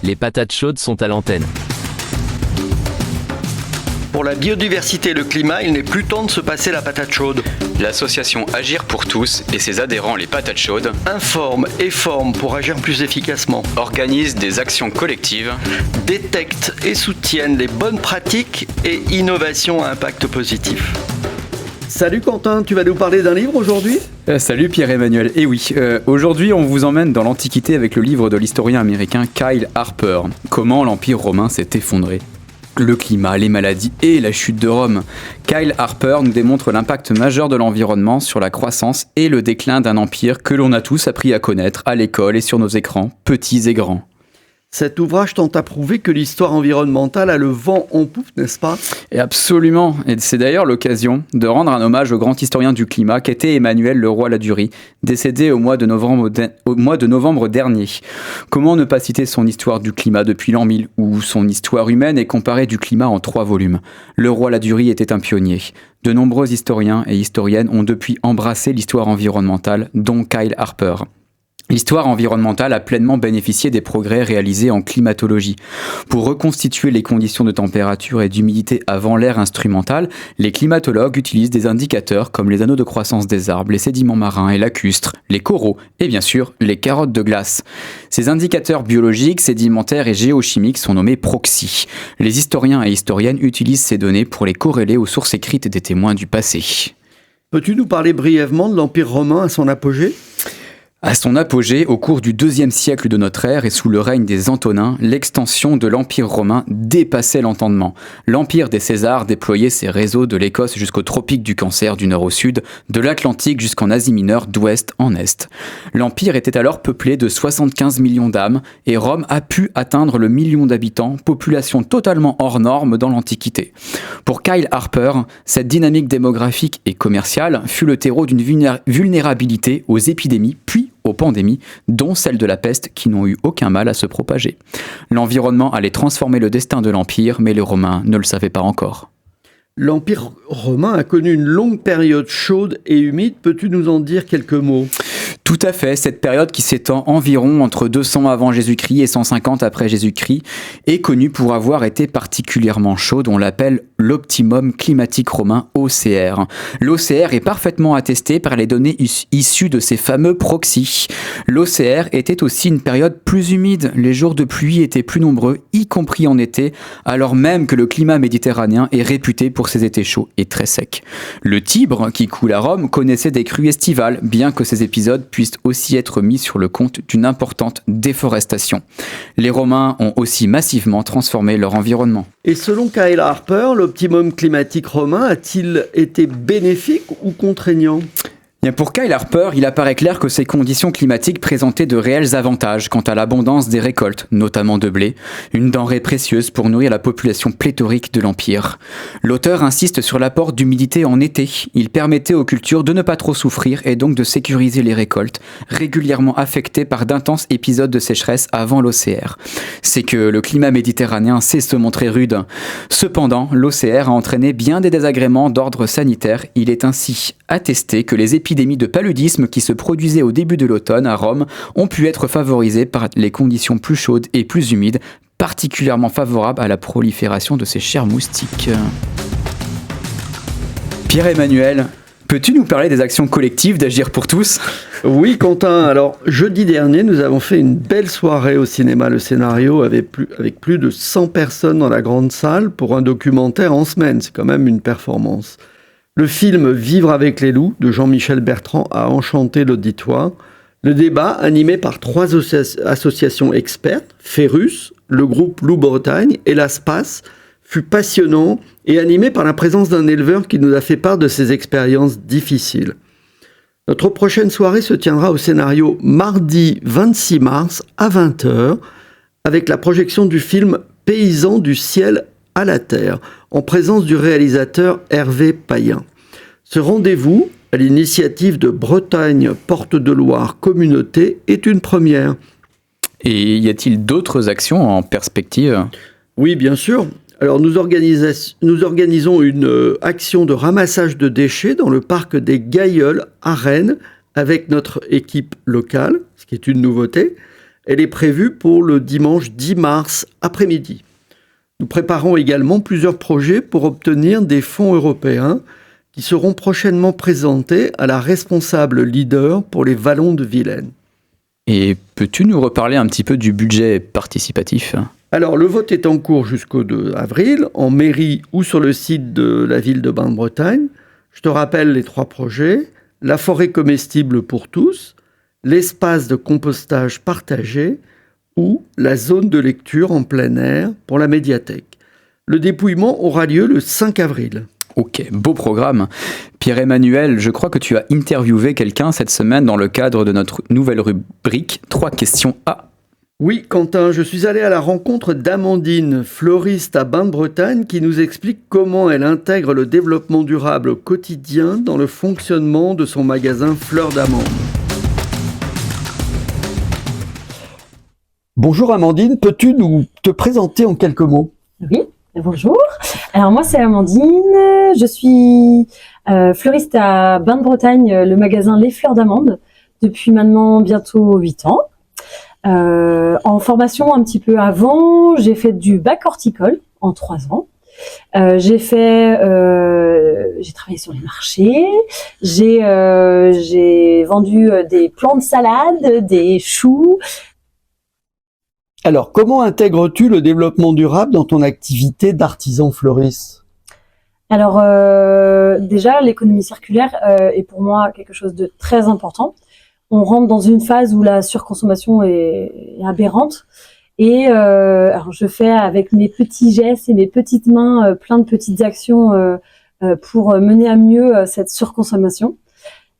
Les patates chaudes sont à l'antenne. Pour la biodiversité et le climat, il n'est plus temps de se passer la patate chaude. L'association Agir pour tous et ses adhérents les patates chaudes Informe et forme pour agir plus efficacement. organisent des actions collectives, Détecte et soutiennent les bonnes pratiques et innovations à impact positif. Salut Quentin, tu vas nous parler d'un livre aujourd'hui ? Salut Pierre-Emmanuel. Et oui, aujourd'hui on vous emmène dans l'Antiquité avec le livre de l'historien américain Kyle Harper. Comment l'Empire romain s'est effondré. Le climat, les maladies et la chute de Rome. Kyle Harper nous démontre l'impact majeur de l'environnement sur la croissance et le déclin d'un empire que l'on a tous appris à connaître à l'école et sur nos écrans, petits et grands. Cet ouvrage tente à prouver que l'histoire environnementale a le vent en poupe, n'est-ce pas ? Et absolument, et c'est d'ailleurs l'occasion de rendre un hommage au grand historien du climat qu'était Emmanuel Leroy-Ladurie, décédé au mois de novembre dernier. Comment ne pas citer son histoire du climat depuis l'an 1000, où son histoire humaine est comparée du climat en 3 volumes. Leroy-Ladurie était un pionnier. De nombreux historiens et historiennes ont depuis embrassé l'histoire environnementale, dont Kyle Harper. L'histoire environnementale a pleinement bénéficié des progrès réalisés en climatologie. Pour reconstituer les conditions de température et d'humidité avant l'ère instrumentale, les climatologues utilisent des indicateurs comme les anneaux de croissance des arbres, les sédiments marins et lacustres, les coraux et bien sûr les carottes de glace. Ces indicateurs biologiques, sédimentaires et géochimiques sont nommés proxys. Les historiens et historiennes utilisent ces données pour les corréler aux sources écrites des témoins du passé. Peux-tu nous parler brièvement de l'Empire romain à son apogée ? À son apogée, au cours du IIe siècle de notre ère et sous le règne des Antonins, l'extension de l'Empire romain dépassait l'entendement. L'Empire des Césars déployait ses réseaux de l'Écosse jusqu'aux tropiques du Cancer du nord au sud, de l'Atlantique jusqu'en Asie mineure d'ouest en est. L'Empire était alors peuplé de 75 millions d'âmes et Rome a pu atteindre le million d'habitants, population totalement hors norme dans l'Antiquité. Pour Kyle Harper, cette dynamique démographique et commerciale fut le terreau d'une vulnérabilité aux épidémies puis aux pandémies, dont celle de la peste qui n'ont eu aucun mal à se propager. L'environnement allait transformer le destin de l'Empire, mais les Romains ne le savaient pas encore. L'Empire romain a connu une longue période chaude et humide. Peux-tu nous en dire quelques mots ? Tout à fait, cette période qui s'étend environ entre 200 avant Jésus-Christ et 150 après Jésus-Christ est connue pour avoir été particulièrement chaude. On l'appelle l'optimum climatique romain OCR. L'OCR est parfaitement attesté par les données issues de ces fameux proxys. L'OCR était aussi une période plus humide. Les jours de pluie étaient plus nombreux, y compris en été, alors même que le climat méditerranéen est réputé pour ses étés chauds et très secs. Le Tibre, qui coule à Rome, connaissait des crues estivales, bien que ces épisodes puissent aussi être mis sur le compte d'une importante déforestation. Les Romains ont aussi massivement transformé leur environnement. Et selon Kyle Harper, l'optimum climatique romain a-t-il été bénéfique ou contraignant ? Bien, pour Kyle Harper, il apparaît clair que ces conditions climatiques présentaient de réels avantages quant à l'abondance des récoltes, notamment de blé, une denrée précieuse pour nourrir la population pléthorique de l'Empire. L'auteur insiste sur l'apport d'humidité en été. Il permettait aux cultures de ne pas trop souffrir et donc de sécuriser les récoltes, régulièrement affectées par d'intenses épisodes de sécheresse avant l'OCR. C'est que le climat méditerranéen sait se montrer rude. Cependant, l'OCR a entraîné bien des désagréments d'ordre sanitaire. Il est ainsi attesté que les épidémies de paludisme qui se produisaient au début de l'automne à Rome ont pu être favorisées par les conditions plus chaudes et plus humides, particulièrement favorables à la prolifération de ces chers moustiques. Pierre-Emmanuel, peux-tu nous parler des actions collectives d'Agir pour tous ? Oui Quentin, alors jeudi dernier nous avons fait une belle soirée au cinéma Le Scénario avec plus de 100 personnes dans la grande salle pour un documentaire en semaine, c'est quand même une performance. Le film Vivre avec les loups de Jean-Michel Bertrand a enchanté l'auditoire. Le débat, animé par 3 associations expertes, Ferrus, le groupe Loup Bretagne et l'ASPAS, fut passionnant et animé par la présence d'un éleveur qui nous a fait part de ses expériences difficiles. Notre prochaine soirée se tiendra au Scénario mardi 26 mars à 20h avec la projection du film Paysans du ciel à la terre, en présence du réalisateur Hervé Payen. Ce rendez-vous, à l'initiative de Bretagne Porte de Loire Communauté, est une première. Et y a-t-il d'autres actions en perspective ? Oui, bien sûr. Alors nous organisons une action de ramassage de déchets dans le parc des Gailleuls à Rennes avec notre équipe locale, ce qui est une nouveauté. Elle est prévue pour le dimanche 10 mars après-midi. Nous préparons également plusieurs projets pour obtenir des fonds européens qui seront prochainement présentés à la responsable leader pour les Vallons de Vilaine. Et peux-tu nous reparler un petit peu du budget participatif ? Alors, le vote est en cours jusqu'au 2 avril, en mairie ou sur le site de la ville de Bain-de-Bretagne. Je te rappelle les 3 projets. La forêt comestible pour tous, l'espace de compostage partagé ou la zone de lecture en plein air pour la médiathèque. Le dépouillement aura lieu le 5 avril. Ok, beau programme. Pierre-Emmanuel, je crois que tu as interviewé quelqu'un cette semaine dans le cadre de notre nouvelle rubrique 3 questions A. Oui, Quentin, je suis allé à la rencontre d'Amandine, fleuriste à Bain-de-Bretagne, qui nous explique comment elle intègre le développement durable au quotidien dans le fonctionnement de son magasin Fleurs d'Amande. Bonjour Amandine, peux-tu te présenter en quelques mots ? Oui, bonjour. Alors moi c'est Amandine, je suis fleuriste à Bain-de-Bretagne, le magasin Les Fleurs d'Amande, depuis maintenant bientôt 8 ans. En formation un petit peu avant, j'ai fait du bac horticole en 3 ans. J'ai travaillé sur les marchés, j'ai vendu des plants de salade, des choux. Alors, comment intègres-tu le développement durable dans ton activité d'artisan fleuriste ? Alors, déjà, l'économie circulaire est pour moi quelque chose de très important. On rentre dans une phase où la surconsommation est aberrante. Et alors je fais avec mes petits gestes et mes petites mains plein de petites actions pour mener à mieux cette surconsommation.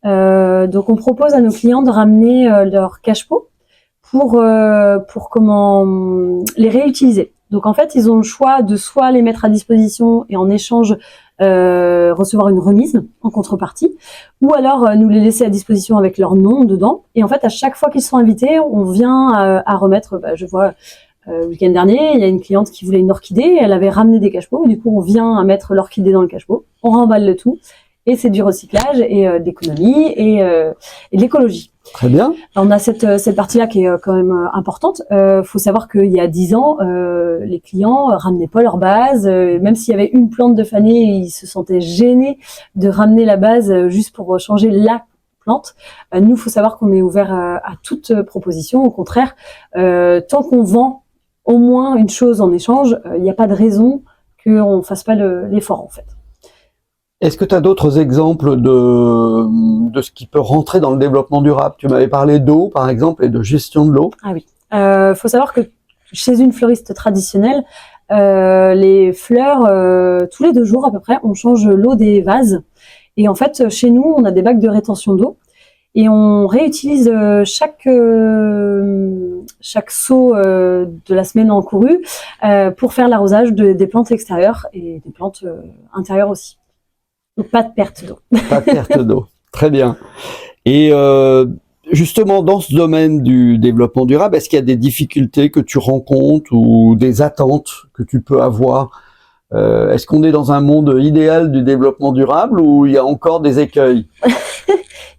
Donc, on propose à nos clients de ramener leur cache-pot pour les réutiliser. Donc en fait, ils ont le choix de soit les mettre à disposition et en échange recevoir une remise en contrepartie, ou alors nous les laisser à disposition avec leur nom dedans. Et en fait, à chaque fois qu'ils sont invités, on vient à remettre. Je vois le week-end dernier, il y a une cliente qui voulait une orchidée, elle avait ramené des cache-pots. Du coup, on vient à mettre l'orchidée dans le cache-pot, on remballe le tout, et c'est du recyclage et de l'économie et de l'écologie. Très bien. On a cette partie-là qui est quand même importante. Faut savoir qu'il y a 10 ans, les clients ramenaient pas leur base. Même s'il y avait une plante de fanée, ils se sentaient gênés de ramener la base juste pour changer la plante. Nous, faut savoir qu'on est ouvert à toute proposition. Au contraire, tant qu'on vend au moins une chose en échange, il n'y a pas de raison qu'on fasse pas l'effort en fait. Est-ce que tu as d'autres exemples de ce qui peut rentrer dans le développement durable ? Tu m'avais parlé d'eau, par exemple, et de gestion de l'eau. Ah oui. Faut savoir que chez une fleuriste traditionnelle, les fleurs, tous les 2 jours à peu près, on change l'eau des vases. Et en fait, chez nous, on a des bacs de rétention d'eau. Et on réutilise chaque seau de la semaine encourue pour faire l'arrosage des plantes extérieures et des plantes intérieures aussi. Donc pas de perte d'eau. Pas de perte d'eau. Très bien. Et justement, dans ce domaine du développement durable, est-ce qu'il y a des difficultés que tu rencontres ou des attentes que tu peux avoir ? Est-ce qu'on est dans un monde idéal du développement durable ou il y a encore des écueils ?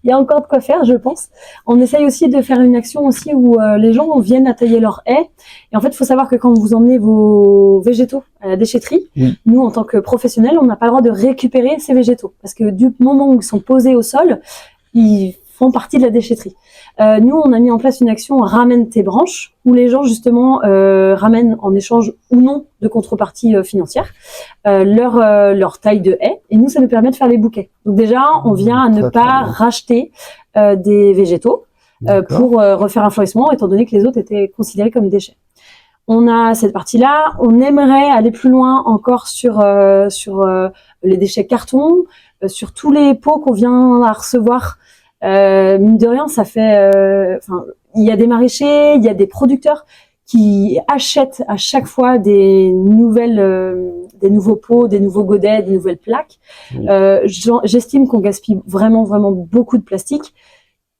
Il y a encore de quoi faire, je pense. On essaye aussi de faire une action aussi où les gens viennent à tailler leurs haies. Et en fait, il faut savoir que quand vous emmenez vos végétaux à la déchetterie, Oui. Nous, en tant que professionnels, on n'a pas le droit de récupérer ces végétaux. Parce que du moment où ils sont posés au sol, ils font partie de la déchetterie. Nous, on a mis en place une action Ramène tes branches, où les gens, justement, ramènent en échange ou non de contrepartie financière leur taille de haie. Et nous, ça nous permet de faire les bouquets. Donc déjà, on vient à ne pas racheter des végétaux pour refaire un fleurissement, étant donné que les autres étaient considérés comme déchets. On a cette partie-là. On aimerait aller plus loin encore sur les déchets carton, sur tous les pots qu'on vient à recevoir. Mine de rien, ça fait. Il y a des maraîchers, il y a des producteurs qui achètent à chaque fois des nouveaux pots, des nouveaux godets, des nouvelles plaques. Oui. J'estime qu'on gaspille vraiment, vraiment beaucoup de plastique.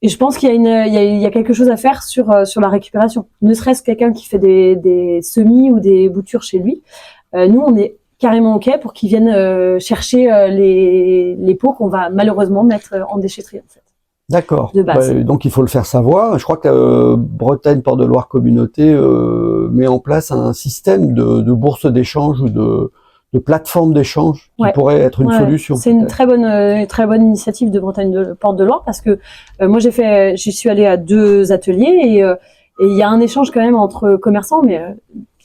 Et je pense qu'il y a quelque chose à faire sur la récupération. Ne serait-ce que quelqu'un qui fait des semis ou des boutures chez lui. Nous, on est carrément OK pour qu'ils viennent chercher les pots qu'on va malheureusement mettre en déchetterie, en fait. D'accord. De base. Donc il faut le faire savoir. Je crois que Bretagne Port de Loire Communauté met en place un système de bourse d'échange ou de plateforme d'échange qui pourrait être une solution. C'est une très bonne initiative de Bretagne de Port de Loire parce que moi j'y suis allée à 2 ateliers et il y a un échange quand même entre commerçants, mais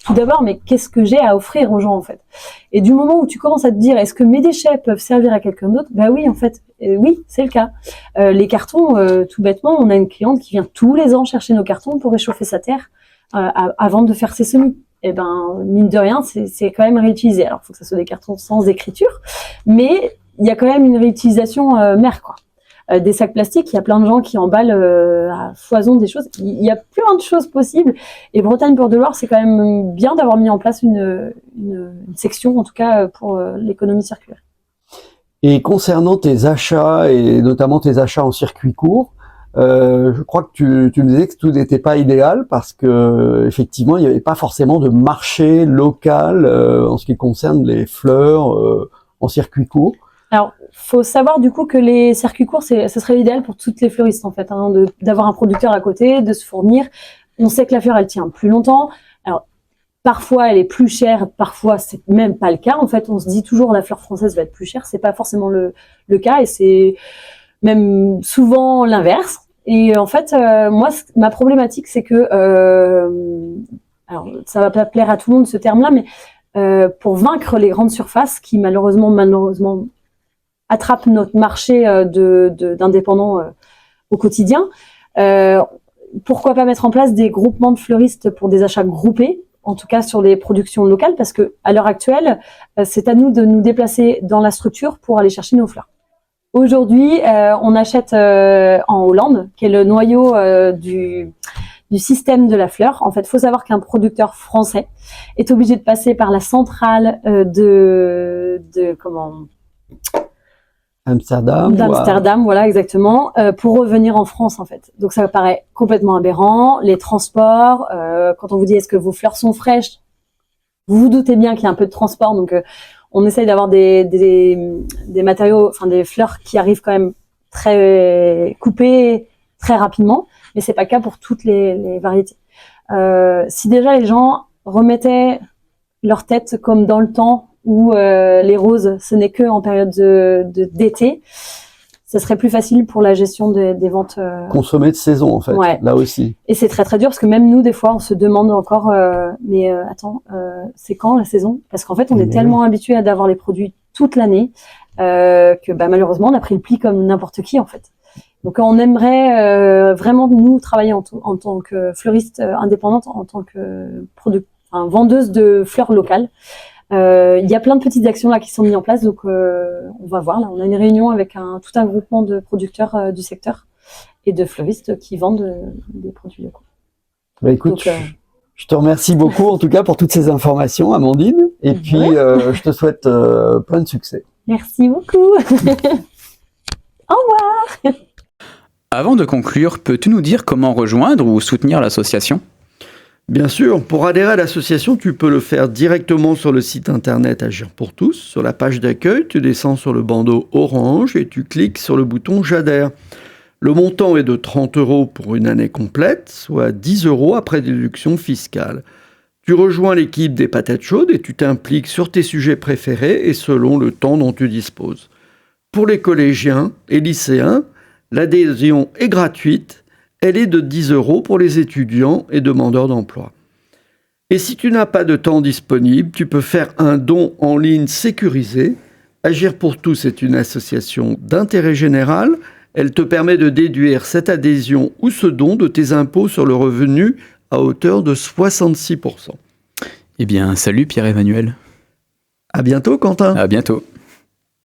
tout d'abord, mais qu'est-ce que j'ai à offrir aux gens en fait? Et du moment où tu commences à te dire, est-ce que mes déchets peuvent servir à quelqu'un d'autre? Bah oui, en fait, oui, c'est le cas. Les cartons, tout bêtement, on a une cliente qui vient tous les ans chercher nos cartons pour réchauffer sa terre avant de faire ses semis. Et ben, mine de rien, c'est quand même réutilisé. Alors, il faut que ça soit des cartons sans écriture, mais il y a quand même une réutilisation mère, quoi. Des sacs plastiques, il y a plein de gens qui emballent à foison des choses. Il y a plein de choses possibles. Et Bretagne Port de Loire, c'est quand même bien d'avoir mis en place une section, en tout cas pour l'économie circulaire. Et concernant tes achats, et notamment tes achats en circuit court, je crois que tu me disais que tout n'était pas idéal parce que effectivement, il n'y avait pas forcément de marché local en ce qui concerne les fleurs en circuit court. Alors, faut savoir du coup que les circuits courts, ce serait l'idéal pour toutes les fleuristes en fait, hein, d'avoir un producteur à côté, de se fournir. On sait que la fleur, elle tient plus longtemps. Alors, parfois, elle est plus chère, parfois, c'est même pas le cas. En fait, on se dit toujours la fleur française va être plus chère. C'est pas forcément le cas et c'est même souvent l'inverse. Et en fait, moi, ma problématique, c'est que, alors, ça va pas plaire à tout le monde ce terme-là, mais pour vaincre les grandes surfaces qui malheureusement attrape notre marché d'indépendants au quotidien. Pourquoi pas mettre en place des groupements de fleuristes pour des achats groupés, en tout cas sur les productions locales, parce que à l'heure actuelle, c'est à nous de nous déplacer dans la structure pour aller chercher nos fleurs. Aujourd'hui, on achète en Hollande, qui est le noyau du système de la fleur. En fait, il faut savoir qu'un producteur français est obligé de passer par la centrale d'Amsterdam, voilà, exactement, pour revenir en France, en fait. Donc, ça paraît complètement aberrant. Les transports, quand on vous dit est-ce que vos fleurs sont fraîches, vous vous doutez bien qu'il y a un peu de transport. Donc, on essaye d'avoir des matériaux, enfin, des fleurs qui arrivent quand même très coupées très rapidement. Mais c'est pas le cas pour toutes les variétés. Si déjà les gens remettaient leur tête comme dans le temps, où les roses, ce n'est que en période d'été, ça serait plus facile pour la gestion des ventes. Consommer de saison, en fait, là aussi. Et c'est très très dur parce que même nous, des fois, on se demande encore, mais attends, c'est quand la saison? Parce qu'en fait, on est tellement habitué à d'avoir les produits toute l'année que malheureusement, on a pris le pli comme n'importe qui, en fait. Donc, on aimerait vraiment, nous, travailler en tant que fleuriste indépendante, en tant que vendeuse de fleurs locales. Il y a plein de petites actions là qui sont mises en place, donc on va voir. Là, on a une réunion avec tout un groupement de producteurs du secteur et de fleuristes qui vendent des produits locaux. Écoute, donc, je te remercie beaucoup en tout cas pour toutes ces informations, Amandine, et puis je te souhaite plein de succès. Merci beaucoup. Au revoir. Avant de conclure, peux-tu nous dire comment rejoindre ou soutenir l'association ? Bien sûr, pour adhérer à l'association, tu peux le faire directement sur le site internet Agir pour tous. Sur la page d'accueil, tu descends sur le bandeau orange et tu cliques sur le bouton J'adhère. Le montant est de 30 € pour une année complète, soit 10 € après déduction fiscale. Tu rejoins l'équipe des patates chaudes et tu t'impliques sur tes sujets préférés et selon le temps dont tu disposes. Pour les collégiens et lycéens, l'adhésion est gratuite. Elle est de 10 € pour les étudiants et demandeurs d'emploi. Et si tu n'as pas de temps disponible, tu peux faire un don en ligne sécurisé. Agir pour tous est une association d'intérêt général. Elle te permet de déduire cette adhésion ou ce don de tes impôts sur le revenu à hauteur de 66%. Eh bien, salut Pierre-Emmanuel. À bientôt, Quentin. À bientôt.